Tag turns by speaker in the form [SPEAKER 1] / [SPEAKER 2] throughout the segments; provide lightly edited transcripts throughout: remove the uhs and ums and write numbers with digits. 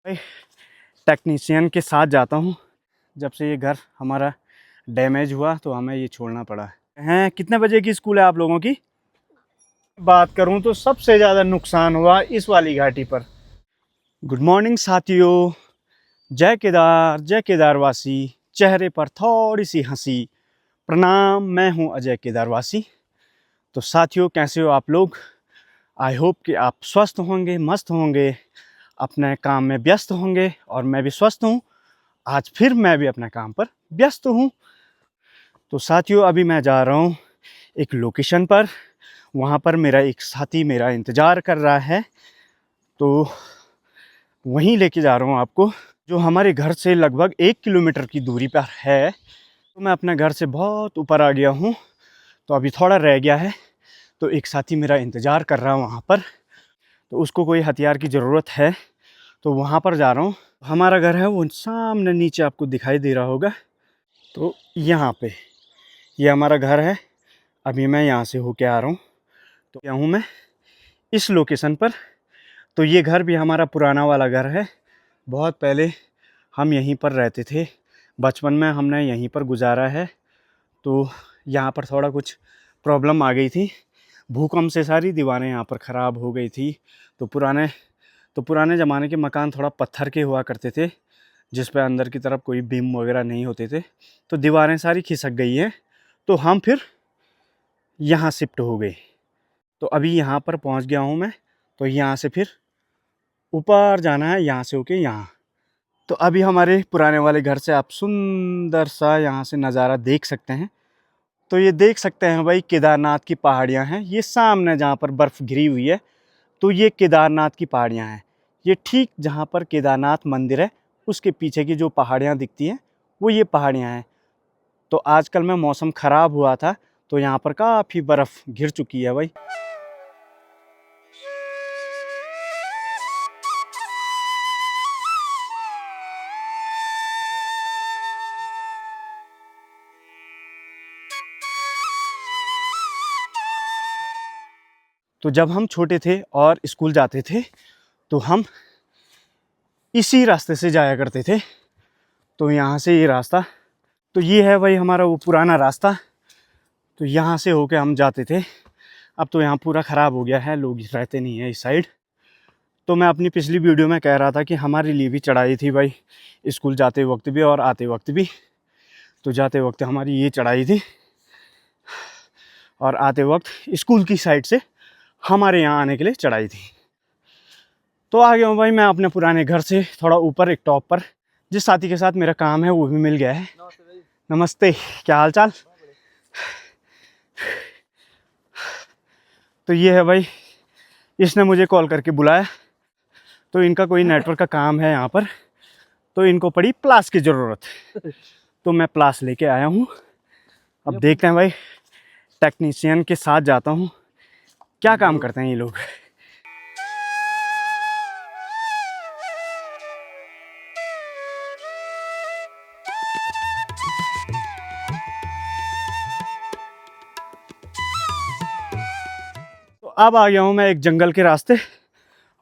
[SPEAKER 1] भाई टेक्नीशियन के साथ जाता हूँ। जब से ये घर हमारा डैमेज हुआ तो हमें ये छोड़ना पड़ा है। कितने बजे की स्कूल है आप लोगों की? बात करूँ तो सबसे ज़्यादा नुकसान हुआ इस वाली घाटी पर। गुड मॉर्निंग साथियों, जय केदारवासी। चेहरे पर थोड़ी सी हंसी। प्रणाम, मैं हूँ अजय केदारवासी। तो साथियों, कैसे हो आप लोग? आई होप कि आप स्वस्थ होंगे, मस्त होंगे, अपने काम में व्यस्त होंगे और मैं भी स्वस्थ हूँ। आज फिर मैं भी अपने काम पर व्यस्त हूँ। तो साथियों, अभी मैं जा रहा हूँ एक लोकेशन पर। वहाँ पर मेरा एक साथी मेरा इंतज़ार कर रहा है, तो वहीं लेके जा रहा हूँ आपको, जो हमारे घर से लगभग 1 किलोमीटर की दूरी पर है। तो मैं अपने घर से बहुत ऊपर आ गया हूँ, तो अभी थोड़ा रह गया है। तो एक साथी मेरा इंतज़ार कर रहा है वहाँ पर, तो उसको कोई हथियार की ज़रूरत है, तो वहाँ पर जा रहा हूँ। हमारा घर है वो सामने नीचे आपको दिखाई दे रहा होगा। तो यहाँ पे ये हमारा घर है। अभी मैं यहाँ से होके आ रहा हूँ, तो क्या हूँ मैं इस लोकेशन पर। तो ये घर भी हमारा पुराना वाला घर है। बहुत पहले हम यहीं पर रहते थे, बचपन में हमने यहीं पर गुजारा है। तो यहाँ पर थोड़ा कुछ प्रॉब्लम आ गई थी, भूकंप से सारी दीवारें यहाँ पर ख़राब हो गई थी। तो पुराने ज़माने के मकान थोड़ा पत्थर के हुआ करते थे, जिस पे अंदर की तरफ कोई बीम वगैरह नहीं होते थे। तो दीवारें सारी खिसक गई हैं, तो हम फिर यहाँ शिफ्ट हो गए। तो अभी यहाँ पर पहुँच गया हूँ मैं। तो यहाँ से फिर ऊपर जाना है, यहाँ से होके यहाँ। तो अभी हमारे पुराने वाले घर से आप सुंदर सा यहाँ से नज़ारा देख सकते हैं। तो ये देख सकते हैं भाई, केदारनाथ की पहाड़ियाँ हैं ये सामने, जहाँ पर बर्फ़ घिरी हुई है। तो ये केदारनाथ की पहाड़ियाँ हैं। ये ठीक जहाँ पर केदारनाथ मंदिर है, उसके पीछे की जो पहाड़ियाँ दिखती हैं वो ये पहाड़ियाँ हैं। तो आजकल में मौसम ख़राब हुआ था, तो यहाँ पर काफ़ी बर्फ़ घिर चुकी है भाई। तो जब हम छोटे थे और स्कूल जाते थे, तो हम इसी रास्ते से जाया करते थे। तो यहाँ से ये रास्ता, तो ये है भाई हमारा वो पुराना रास्ता। तो यहाँ से होके हम जाते थे। अब तो यहाँ पूरा ख़राब हो गया है, लोग रहते नहीं हैं इस साइड। तो मैं अपनी पिछली वीडियो में कह रहा था कि हमारे लिए भी चढ़ाई थी भाई, स्कूल जाते वक्त भी और आते वक्त भी। तो जाते वक्त हमारी ये चढ़ाई थी, और आते वक्त स्कूल की साइड से हमारे यहाँ आने के लिए चढ़ाई थी। तो आ गया हूँ भाई मैं अपने पुराने घर से थोड़ा ऊपर एक टॉप पर। जिस साथी के साथ मेरा काम है वो भी मिल गया है। नमस्ते, क्या हाल चाल? तो ये है भाई, इसने मुझे कॉल करके बुलाया। तो इनका कोई नेटवर्क का काम है यहाँ पर, तो इनको पड़ी प्लास की ज़रूरत। तो मैं प्लास लेके आया हूँ। अब देखते हैं भाई, टेक्नीशियन के साथ जाता हूँ, क्या काम करते हैं ये लोग। तो अब आ गया हूँ मैं एक जंगल के रास्ते,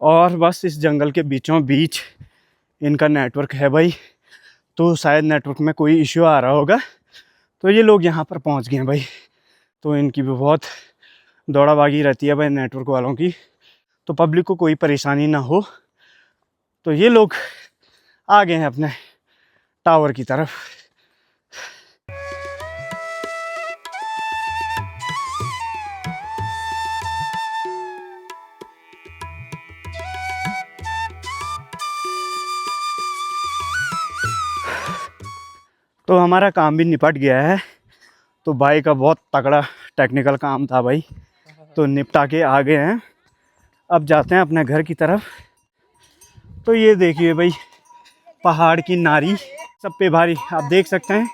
[SPEAKER 1] और बस इस जंगल के बीचों बीच इनका नेटवर्क है भाई। तो शायद नेटवर्क में कोई इश्यू आ रहा होगा, तो ये लोग यहाँ पर पहुँच गए हैं भाई। तो इनकी भी बहुत दौड़ा भागी रहती है भाई नेटवर्क वालों की, तो पब्लिक को कोई परेशानी ना हो। तो ये लोग आ गए हैं अपने टावर की तरफ। तो हमारा काम भी निपट गया है। तो भाई का बहुत तगड़ा टेक्निकल काम था भाई, तो निपटा के आ गए हैं। अब जाते हैं अपने घर की तरफ। तो ये देखिए भाई, पहाड़ की नारी सब पे भारी, आप देख सकते हैं।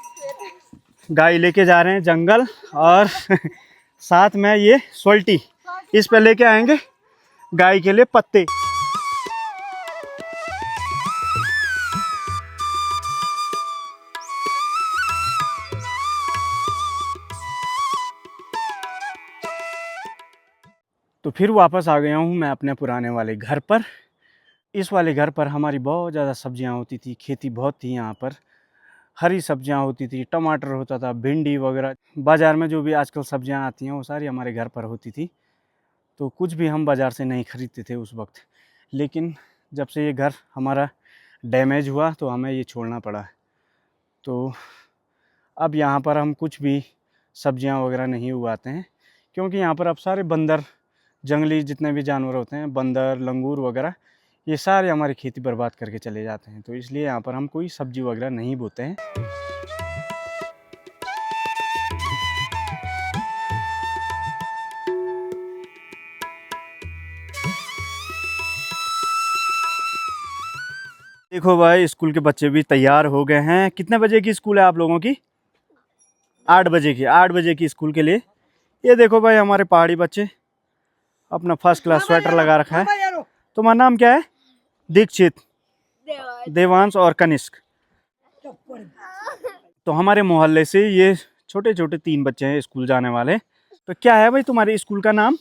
[SPEAKER 1] गाय लेके जा रहे हैं जंगल, और साथ में ये सोल्टी, इस पे लेके आएंगे गाय के लिए पत्ते। तो फिर वापस आ गया हूँ मैं अपने पुराने वाले घर पर। इस वाले घर पर हमारी बहुत ज़्यादा सब्जियां होती थी, खेती बहुत थी यहाँ पर, हरी सब्जियां होती थी, टमाटर होता था, भिंडी वगैरह। बाज़ार में जो भी आजकल सब्जियां आती हैं वो सारी हमारे घर पर होती थी, तो कुछ भी हम बाज़ार से नहीं ख़रीदते थे उस वक्त। लेकिन जब से ये घर हमारा डैमेज हुआ तो हमें ये छोड़ना पड़ा। तो अब यहाँ पर हम कुछ भी सब्जियां वगैरह नहीं उगाते हैं, क्योंकि यहाँ पर अब सारे बंदर, जंगली जितने भी जानवर होते हैं, बंदर, लंगूर वगैरह, ये सारे हमारी खेती बर्बाद करके चले जाते हैं। तो इसलिए यहाँ पर हम कोई सब्जी वगैरह नहीं बोते हैं। देखो भाई, स्कूल के बच्चे भी तैयार हो गए हैं। कितने बजे की स्कूल है आप लोगों की? 8 बजे की। 8 बजे की स्कूल के लिए ये देखो भाई, हमारे पहाड़ी बच्चे अपना फर्स्ट क्लास स्वेटर लगा रखा है। तुम्हारा नाम क्या है? दीक्षित, देवांश और कनिष्क। तो हमारे मोहल्ले से ये छोटे छोटे 3 बच्चे हैं स्कूल जाने वाले। तो क्या है भाई तुम्हारे स्कूल का नाम?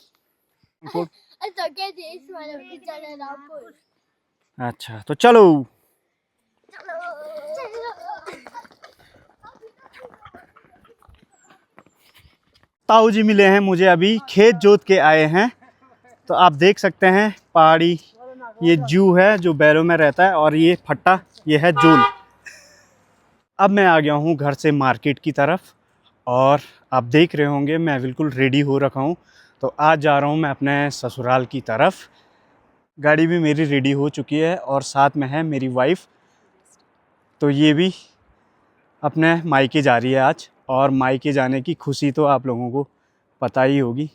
[SPEAKER 1] अच्छा, तो चलो। ताऊ जी मिले हैं मुझे, अभी खेत जोत के आए हैं। तो आप देख सकते हैं पहाड़ी, ये जू है जो बैलों में रहता है, और ये फट्टा, ये है जोल। अब मैं आ गया हूँ घर से मार्केट की तरफ, और आप देख रहे होंगे मैं बिल्कुल रेडी हो रखा हूँ। तो आज जा रहा हूँ मैं अपने ससुराल की तरफ। गाड़ी भी मेरी रेडी हो चुकी है और साथ में है मेरी वाइफ। तो ये भी अपने मायके जा रही है आज, और मायके जाने की खुशी तो आप लोगों को पता ही होगी।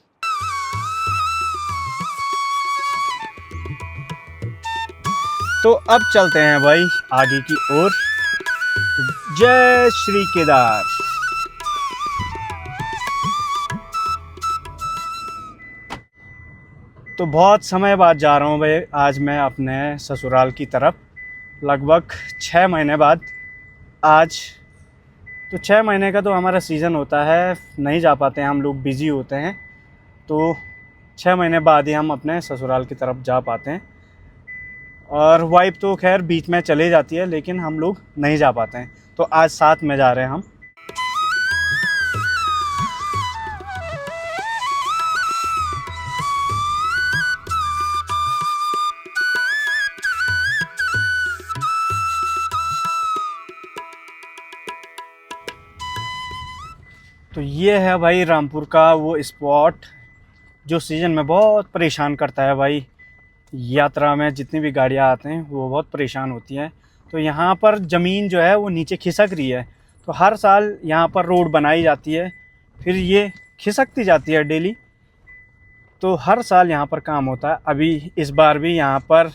[SPEAKER 1] तो अब चलते हैं भाई आगे की ओर। जय श्री केदार। तो बहुत समय बाद जा रहा हूँ भाई आज मैं अपने ससुराल की तरफ, लगभग 6 महीने बाद। आज तो 6 महीने का तो हमारा सीज़न होता है, नहीं जा पाते हैं हम लोग, बिज़ी होते हैं। तो 6 महीने बाद ही हम अपने ससुराल की तरफ जा पाते हैं। और वाइफ तो खैर बीच में चले जाती है, लेकिन हम लोग नहीं जा पाते हैं। तो आज साथ में जा रहे हैं हम। तो ये है भाई रामपुर का वो स्पॉट जो सीज़न में बहुत परेशान करता है भाई। यात्रा में जितनी भी गाड़ियाँ आते हैं वो बहुत परेशान होती हैं। तो यहाँ पर ज़मीन जो है वो नीचे खिसक रही है। तो हर साल यहाँ पर रोड बनाई जाती है, फिर ये खिसकती जाती है डेली। तो हर साल यहाँ पर काम होता है। अभी इस बार भी यहाँ पर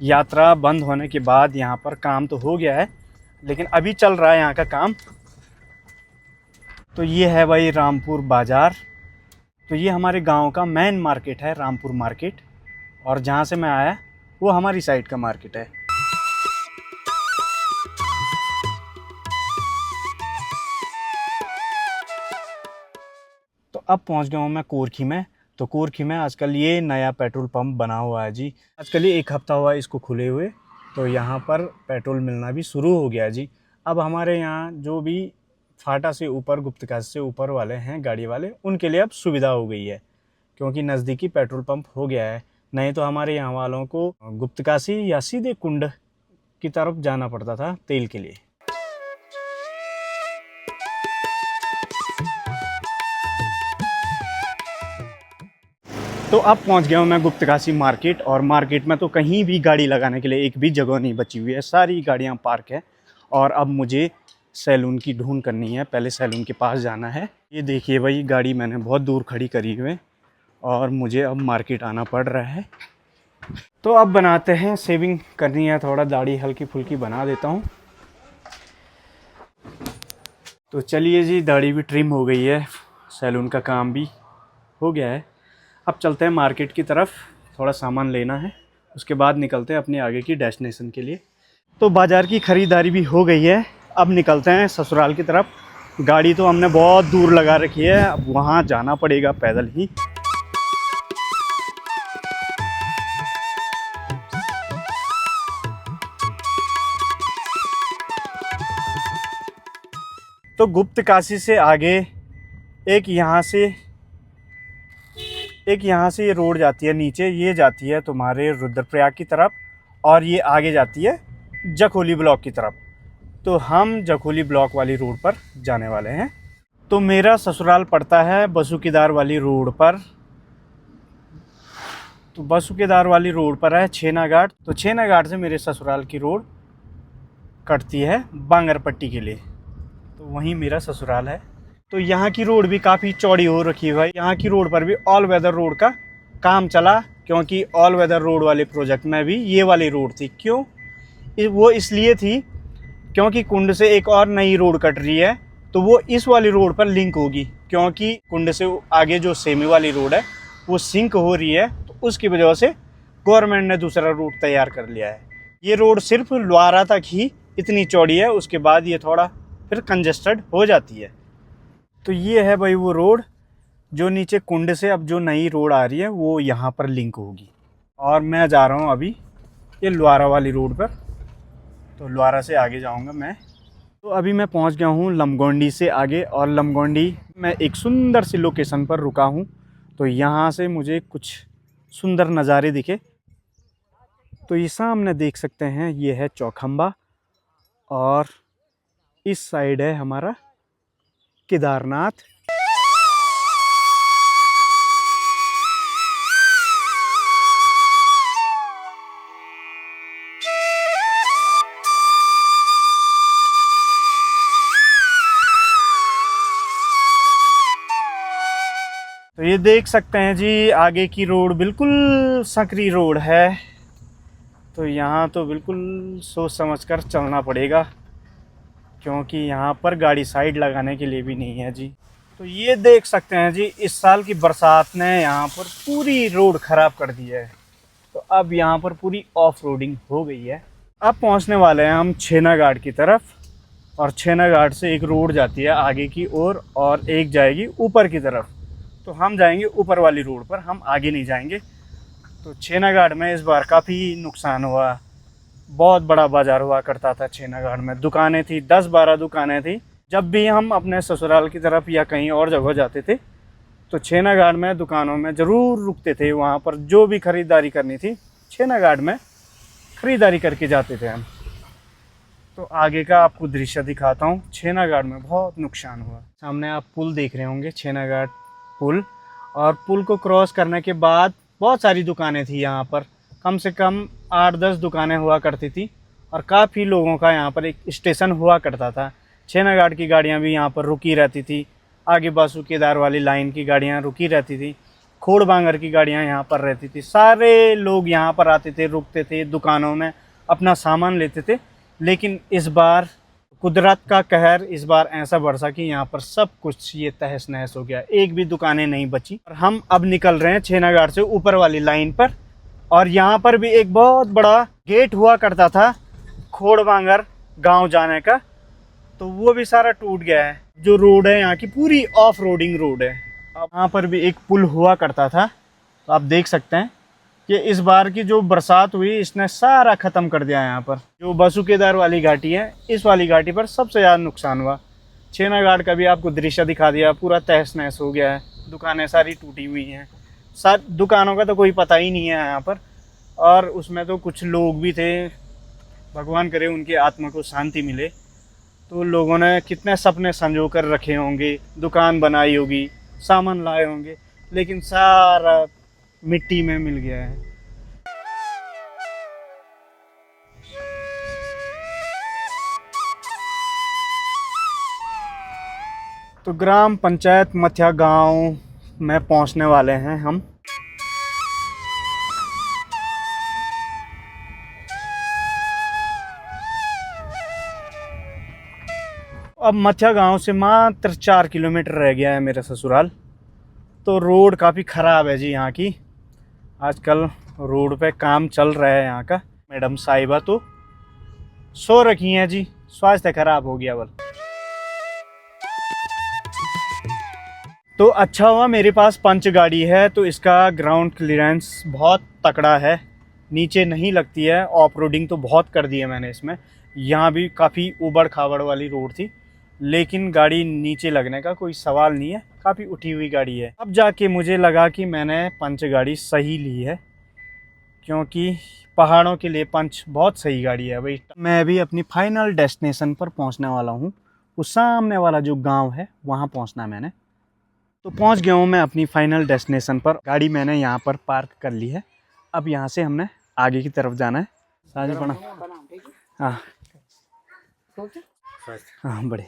[SPEAKER 1] यात्रा बंद होने के बाद यहाँ पर काम तो हो गया है, लेकिन अभी चल रहा है यहाँ का काम। तो ये है भाई रामपुर बाज़ार। तो ये हमारे गांव का मेन मार्केट है, रामपुर मार्केट। और जहाँ से मैं आया वो हमारी साइड का मार्केट है। तो अब पहुँच गया हूँ मैं कोरखी में। तो कोरखी में आजकल ये नया पेट्रोल पंप बना हुआ है जी। आजकल ये 1 हफ्ता हुआ है इसको खुले हुए। तो यहाँ पर पेट्रोल मिलना भी शुरू हो गया जी। अब हमारे यहाँ जो भी फाटा से ऊपर, गुप्तकाशी से ऊपर वाले हैं गाड़ी वाले, उनके लिए अब सुविधा हो गई है, क्योंकि नज़दीकी पेट्रोल पंप हो गया है। नहीं तो हमारे यहाँ वालों को गुप्तकाशी या सीधे कुंड की तरफ जाना पड़ता था तेल के लिए। तो अब पहुँच गया हूँ मैं गुप्तकाशी मार्केट। और मार्केट में तो कहीं भी गाड़ी लगाने के लिए एक भी जगह नहीं बची हुई है, सारी गाड़ियाँ पार्क है। और अब मुझे सैलून की ढूंढ करनी है, पहले सैलून के पास जाना है। ये देखिए भाई, गाड़ी मैंने बहुत दूर खड़ी करी हुई है और मुझे अब मार्केट आना पड़ रहा है। तो अब बनाते हैं, शेविंग करनी है, थोड़ा दाढ़ी हल्की फुल्की बना देता हूँ। तो चलिए जी, दाढ़ी भी ट्रिम हो गई है, सैलून का काम भी हो गया है। अब चलते हैं मार्केट की तरफ, थोड़ा सामान लेना है, उसके बाद निकलते हैं अपने आगे की डेस्टिनेशन के लिए। तो बाज़ार की ख़रीदारी भी हो गई है, अब निकलते हैं ससुराल की तरफ। गाड़ी तो हमने बहुत दूर लगा रखी है, अब वहाँ जाना पड़ेगा पैदल ही। तो गुप्त काशी से आगे एक यहाँ से ये रोड जाती है नीचे, ये जाती है तुम्हारे रुद्रप्रयाग की तरफ और ये आगे जाती है जखोली ब्लॉक की तरफ। तो हम जखोली ब्लॉक वाली रोड पर जाने वाले हैं। तो मेरा ससुराल पड़ता है बसुकीदार वाली रोड पर। तो बसुकीदार वाली रोड पर है छेना घाट। तो छेना घाट से मेरे ससुराल की रोड कटती है बांगरपट्टी के लिए, तो वहीं मेरा ससुराल है। तो यहाँ की रोड भी काफ़ी चौड़ी हो रखी है भाई। यहाँ की रोड पर भी ऑल वेदर रोड का काम चला, क्योंकि ऑल वेदर रोड वाले प्रोजेक्ट में भी ये वाली रोड थी। क्यों? वो इसलिए थी क्योंकि कुंड से एक और नई रोड कट रही है, तो वो इस वाली रोड पर लिंक होगी, क्योंकि कुंड से आगे जो सेमी वाली रोड है वो सिंक हो रही है। तो उसकी वजह से गवर्नमेंट ने दूसरा रूट तैयार कर लिया है। ये रोड सिर्फ लुआरा तक ही इतनी चौड़ी है, उसके बाद ये थोड़ा फिर कंजेस्टेड हो जाती है। तो ये है भाई वो रोड जो नीचे कुंड से अब जो नई रोड आ रही है वो यहाँ पर लिंक होगी। और मैं जा रहा हूँ अभी ये लुआरा वाली रोड पर, तो लुआरा से आगे जाऊँगा मैं। तो अभी मैं पहुँच गया हूँ लमगोंडी से आगे, और लमगोंडी में एक सुंदर सी लोकेशन पर रुका हूँ। तो यहाँ से मुझे कुछ सुंदर नज़ारे दिखे। तो ये सामने देख सकते हैं, ये है चौखंबा और इस साइड है हमारा केदारनाथ। तो ये देख सकते हैं जी, आगे की रोड बिल्कुल संकरी रोड है। तो यहाँ तो बिल्कुल सोच समझकर चलना पड़ेगा, क्योंकि यहाँ पर गाड़ी साइड लगाने के लिए भी नहीं है जी। तो ये देख सकते हैं जी, इस साल की बरसात ने यहाँ पर पूरी रोड ख़राब कर दी है। तो अब यहाँ पर पूरी ऑफ रोडिंग हो गई है। अब पहुँचने वाले हैं हम छेना घाट की तरफ, और छेना घाट से एक रोड जाती है आगे की ओर और एक जाएगी ऊपर की तरफ। तो हम जाएंगे ऊपर वाली रोड पर, हम आगे नहीं जाएंगे। तो छेना घाट में इस बार काफ़ी नुकसान हुआ। बहुत बड़ा बाज़ार हुआ करता था छेना घाट में, दुकानें थी, 10-12 दुकानें थी। जब भी हम अपने ससुराल की तरफ या कहीं और जगह जाते थे तो छेना घाट में दुकानों में ज़रूर रुकते थे। वहाँ पर जो भी ख़रीदारी करनी थी छेना घाट में ख़रीदारी करके जाते थे हम। तो आगे का आपको दृश्य दिखाता हूँ। छेना घाट में बहुत नुकसान हुआ। सामने आप पुल देख रहे होंगे, छेना घाट पुल, और पुल को क्रॉस करने के बाद बहुत सारी दुकानें थी यहाँ पर। कम से कम 8-10 दुकानें हुआ करती थी, और काफ़ी लोगों का यहाँ पर एक स्टेशन हुआ करता था। छेना घाट की गाड़ियाँ भी यहाँ पर रुकी रहती थी। आगे बासुकीदार वाली लाइन की गाड़ियाँ रुकी रहती थी। खोड़ बांगर की गाड़ियाँ यहाँ पर रहती थी। सारे लोग यहाँ पर आते थे, रुकते थे, दुकानों में अपना सामान लेते थे। लेकिन इस बार कुदरत का कहर इस बार ऐसा बरसा कि यहाँ पर सब कुछ ये तहस नहस हो गया, एक भी दुकानें नहीं बची। और हम अब निकल रहे हैं छेना घाट से ऊपर वाली लाइन पर, और यहाँ पर भी एक बहुत बड़ा गेट हुआ करता था खोड़बांगर गांव जाने का, तो वो भी सारा टूट गया है। जो रोड है यहाँ की पूरी ऑफ रोडिंग रोड है। अब यहाँ पर भी एक पुल हुआ करता था, तो आप देख सकते हैं कि इस बार की जो बरसात हुई इसने सारा ख़त्म कर दिया। यहाँ पर जो बसुकेदार वाली घाटी है, इस वाली घाटी पर सबसे ज़्यादा नुकसान हुआ। छेना घाट का भी आपको दृश्य दिखा दिया, पूरा तहस नहस हो गया है। दुकानें सारी टूटी हुई हैं, दुकानों का तो कोई पता ही नहीं है यहाँ पर। और उसमें तो कुछ लोग भी थे, भगवान करे उनकी आत्मा को शांति मिले। तो लोगों ने कितने सपने संजो कर रखे होंगे, दुकान बनाई होगी, सामान लाए होंगे, लेकिन सारा मिट्टी में मिल गया है। तो ग्राम पंचायत मथिया गांव में पहुंचने वाले हैं हम। अब मथिया गांव से मात्र 4 किलोमीटर रह गया है मेरा ससुराल। तो रोड काफ़ी ख़राब है जी यहाँ की। आजकल रोड पे काम चल रहा है यहाँ का। मैडम साहिबा तो सो रखी हैं जी, स्वास्थ्य खराब हो गया बल। तो अच्छा हुआ मेरे पास पंच गाड़ी है, तो इसका ग्राउंड क्लियरेंस बहुत तकड़ा है, नीचे नहीं लगती है। ऑफ रोडिंग तो बहुत कर दी है मैंने इसमें। यहाँ भी काफ़ी उबड़ खाबड़ वाली रोड थी, लेकिन गाड़ी नीचे लगने का कोई सवाल नहीं है, काफ़ी उठी हुई गाड़ी है। अब जाके मुझे लगा कि मैंने पंच गाड़ी सही ली है, क्योंकि पहाड़ों के लिए पंच बहुत सही गाड़ी है भाई। मैं अभी अपनी फाइनल डेस्टिनेशन पर पहुंचने वाला हूं। उस सामने वाला जो गांव है वहां पहुंचना है मैंने। तो पहुंच गया हूं मैं अपनी फाइनल डेस्टिनेशन पर। गाड़ी मैंने यहां पर पार्क कर ली है। अब यहां से हमने आगे की तरफ जाना है। साझे पड़ा। हाँ हाँ बड़े।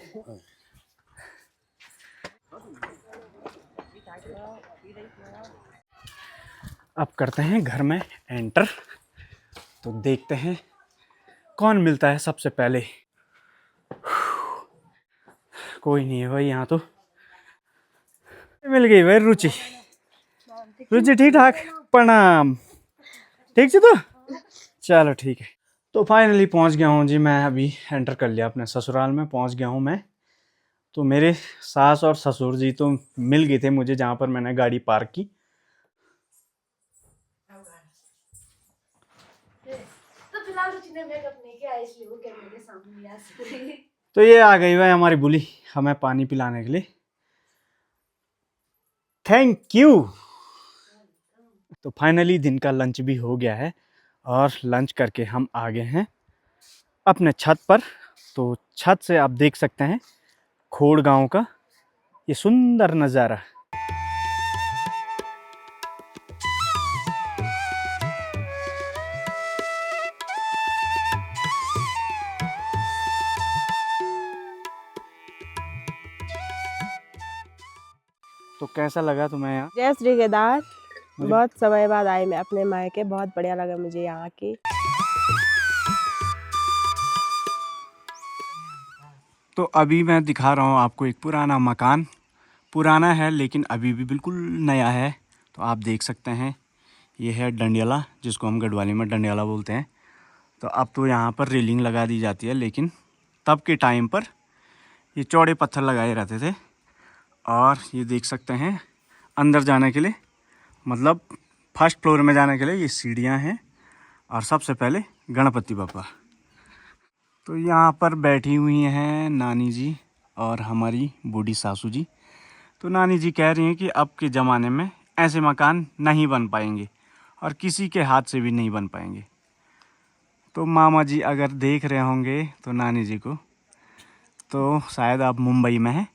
[SPEAKER 1] अब करते हैं घर में एंटर, तो देखते हैं कौन मिलता है सबसे पहले। कोई नहीं है भाई यहाँ तो। मिल गई भाई रुचि। रुचि ठीक ठाक, प्रणाम। ठीक से तो चलो ठीक है। तो फाइनली पहुँच गया हूँ जी मैं। अभी एंटर कर लिया अपने ससुराल में, पहुँच गया हूँ मैं। तो मेरे सास और ससुर जी तो मिल गए थे मुझे जहाँ पर मैंने गाड़ी पार्क की। तो ये आ गई भाई हमारी बुली हमें पानी पिलाने के लिए। Thank you. तो फाइनली दिन का लंच भी हो गया है और लंच करके हम आ गए हैं अपने छत पर। तो छत से आप देख सकते हैं खोड़ गांव का ये सुंदर नज़ारा। तो कैसा लगा तुम्हें यहाँ?
[SPEAKER 2] जय श्री केदार।
[SPEAKER 1] मुझे
[SPEAKER 2] बहुत समय बाद आई मैं अपने मायके, बहुत बढ़िया लगा मुझे यहाँ की।
[SPEAKER 1] तो अभी मैं दिखा रहा हूँ आपको एक पुराना मकान। पुराना है लेकिन अभी भी बिल्कुल नया है। तो आप देख सकते हैं ये है डंडियाला, जिसको हम गढ़वाली में डंडियाला बोलते हैं। तो अब तो यहाँ पर रेलिंग लगा दी जाती है, लेकिन तब के टाइम पर ये चौड़े पत्थर लगाए रहते थे। और ये देख सकते हैं अंदर जाने के लिए, मतलब फर्स्ट फ्लोर में जाने के लिए ये सीढ़ियाँ हैं। और सबसे पहले गणपति बापा। तो यहाँ पर बैठी हुई हैं नानी जी और हमारी बूढ़ी सासू जी। तो नानी जी कह रही हैं कि अब के ज़माने में ऐसे मकान नहीं बन पाएंगे और किसी के हाथ से भी नहीं बन पाएंगे। तो मामा जी अगर देख रहे होंगे तो नानी जी को, तो शायद आप मुंबई में हैं,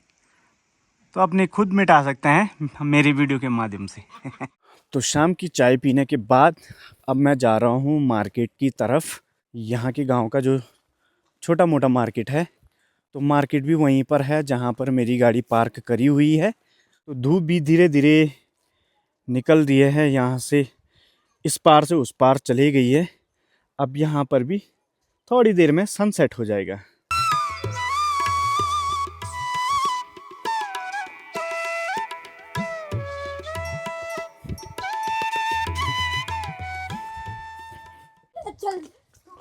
[SPEAKER 1] तो अपने खुद मिटा सकते हैं मेरी वीडियो के माध्यम से। तो शाम की चाय पीने के बाद अब मैं जा रहा हूँ मार्केट की तरफ। यहाँ के गांव का जो छोटा मोटा मार्केट है, तो मार्केट भी वहीं पर है जहाँ पर मेरी गाड़ी पार्क करी हुई है। तो धूप भी धीरे धीरे निकल रही है यहाँ से, इस पार से उस पार चली गई है। अब यहाँ पर भी थोड़ी देर में सनसेट हो जाएगा।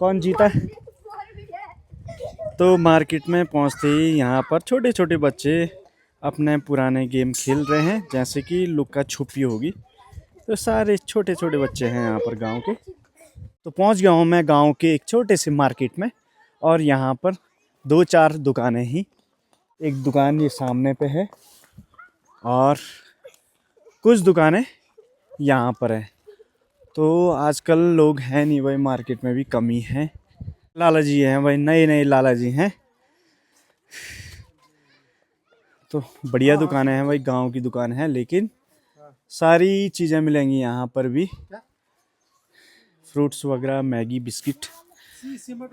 [SPEAKER 1] कौन जीता? तो मार्केट में पहुँचते ही यहाँ पर छोटे छोटे बच्चे अपने पुराने गेम खेल रहे हैं, जैसे कि लुक्का छुपी होगी। तो सारे छोटे छोटे बच्चे हैं यहाँ पर गांव के। तो पहुँच गया हूँ मैं गांव के एक छोटे से मार्केट में। और यहाँ पर दो चार दुकानें ही, एक दुकान ये सामने पे है और कुछ दुकानें यहाँ पर हैं। तो आजकल लोग हैं नहीं भाई, मार्केट में भी कमी है। लाला जी हैं भाई, नए नए लाला जी हैं। तो बढ़िया दुकानें हैं भाई, गांव की दुकान है, लेकिन सारी चीज़ें मिलेंगी यहाँ पर भी। फ्रूट्स वगैरह, मैगी, बिस्किट,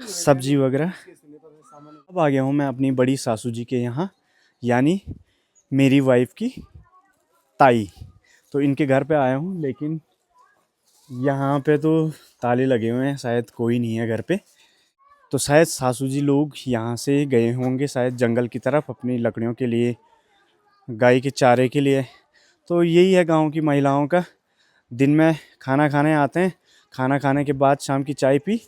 [SPEAKER 1] सब्जी वगैरह। अब आ गया हूँ मैं अपनी बड़ी सासू जी के यहाँ, यानी मेरी वाइफ की ताई। तो इनके घर पे आया हूँ, लेकिन यहाँ पे तो ताले लगे हुए हैं, शायद कोई नहीं है घर पे। तो शायद सासू जी लोग यहाँ से गए होंगे शायद जंगल की तरफ अपनी लकड़ियों के लिए, गाय के चारे के लिए। तो यही है गांव की महिलाओं का। दिन में खाना खाने आते हैं, खाना खाने के बाद शाम की चाय पी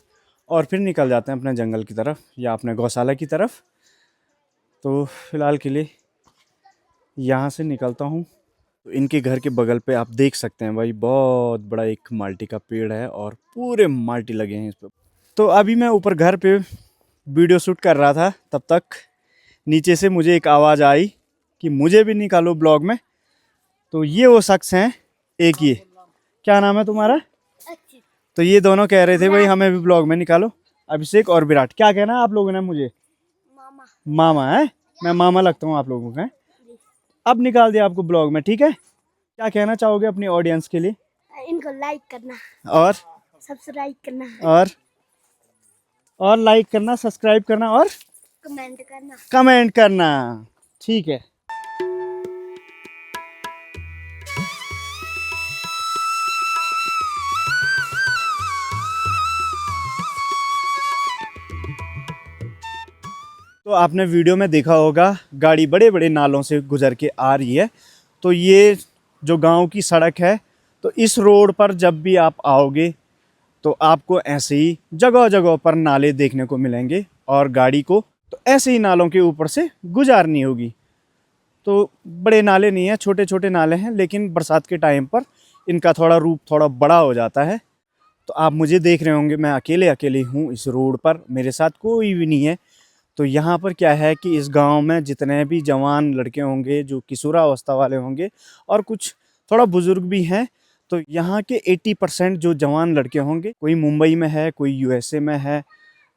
[SPEAKER 1] और फिर निकल जाते हैं अपने जंगल की तरफ या अपने गौशाला की तरफ। तो फ़िलहाल के लिए यहाँ से निकलता हूँ। तो इनके घर के बगल पे आप देख सकते हैं भाई, बहुत बड़ा एक माल्टी का पेड़ है और पूरे माल्टी लगे हैं इस पर। तो अभी मैं ऊपर घर पे वीडियो शूट कर रहा था, तब तक नीचे से मुझे एक आवाज़ आई कि मुझे भी निकालो ब्लॉग में। तो ये वो शख्स हैं, एक ये, क्या नाम है तुम्हारा? तो ये दोनों कह रहे थे भाई हमें भी ब्लॉग में निकालो, अभिषेक और विराट। क्या कहना है आप लोगों ने मुझे? मामा है, मैं मामा लगता हूँ आप लोगों का। अब निकाल दिया आपको ब्लॉग में, ठीक है। क्या कहना चाहोगे अपनी ऑडियंस के लिए?
[SPEAKER 2] इनको लाइक करना
[SPEAKER 1] और
[SPEAKER 2] सब्सक्राइब करना
[SPEAKER 1] और लाइक करना, सब्सक्राइब करना और कमेंट करना, ठीक है। तो आपने वीडियो में देखा होगा गाड़ी बड़े बड़े नालों से गुजर के आ रही है। तो ये जो गांव की सड़क है, तो इस रोड पर जब भी आप आओगे तो आपको ऐसे ही जगह जगह पर नाले देखने को मिलेंगे और गाड़ी को तो ऐसे ही नालों के ऊपर से गुजारनी होगी। तो बड़े नाले नहीं हैं, छोटे छोटे नाले हैं, लेकिन बरसात के टाइम पर इनका थोड़ा रूप थोड़ा बड़ा हो जाता है। तो आप मुझे देख रहे होंगे, मैं अकेले अकेले हूँ इस रोड पर, मेरे साथ कोई भी नहीं है। तो यहाँ पर क्या है कि इस गांव में जितने भी जवान लड़के होंगे जो किशोरावस्था वाले होंगे और कुछ थोड़ा बुजुर्ग भी हैं, तो यहाँ के 80% जो जवान लड़के होंगे, कोई मुंबई में है, कोई यूएसए में है,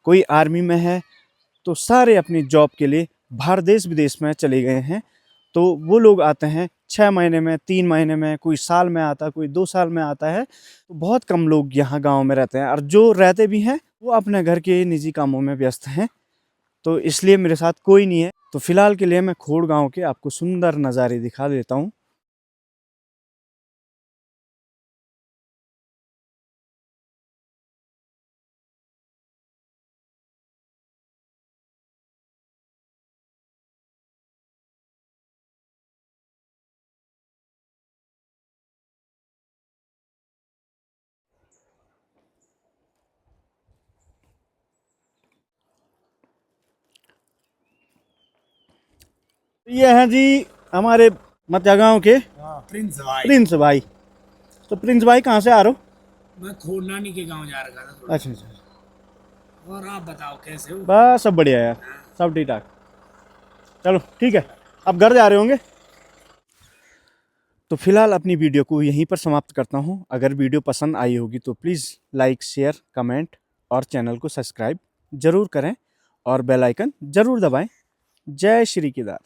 [SPEAKER 1] कोई आर्मी में है, तो सारे अपनी जॉब के लिए बाहर देश विदेश में चले गए हैं। तो वो लोग आते हैं 6 महीने में, 3 महीने में, कोई साल में आता है, कोई 2 साल में आता है। तो बहुत कम लोग यहाँ गाँव में रहते हैं, और जो रहते भी हैं वो अपने घर के निजी कामों में व्यस्त हैं। तो इसलिए मेरे साथ कोई नहीं है। तो फिलहाल के लिए मैं खोड़ गांव के आपको सुंदर नज़ारे दिखा देता हूँ। ये हैं जी हमारे मतिया गांव के प्रिंस भाई। तो प्रिंस भाई कहाँ से आ रहे हो?
[SPEAKER 3] मैं खोड़ नानी के गांव जा रखा था थोड़ा।
[SPEAKER 1] अच्छा अच्छा।
[SPEAKER 3] और आप बताओ कैसे हो?
[SPEAKER 1] बस सब बढ़िया यार, सब ठीक ठाक। चलो ठीक है, अब घर जा रहे होंगे। तो फिलहाल अपनी वीडियो को यहीं पर समाप्त करता हूँ। अगर वीडियो पसंद आई होगी तो प्लीज़ लाइक, शेयर, कमेंट और चैनल को सब्सक्राइब ज़रूर करें और बेल आइकन ज़रूर दबाएं। जय श्री केदार।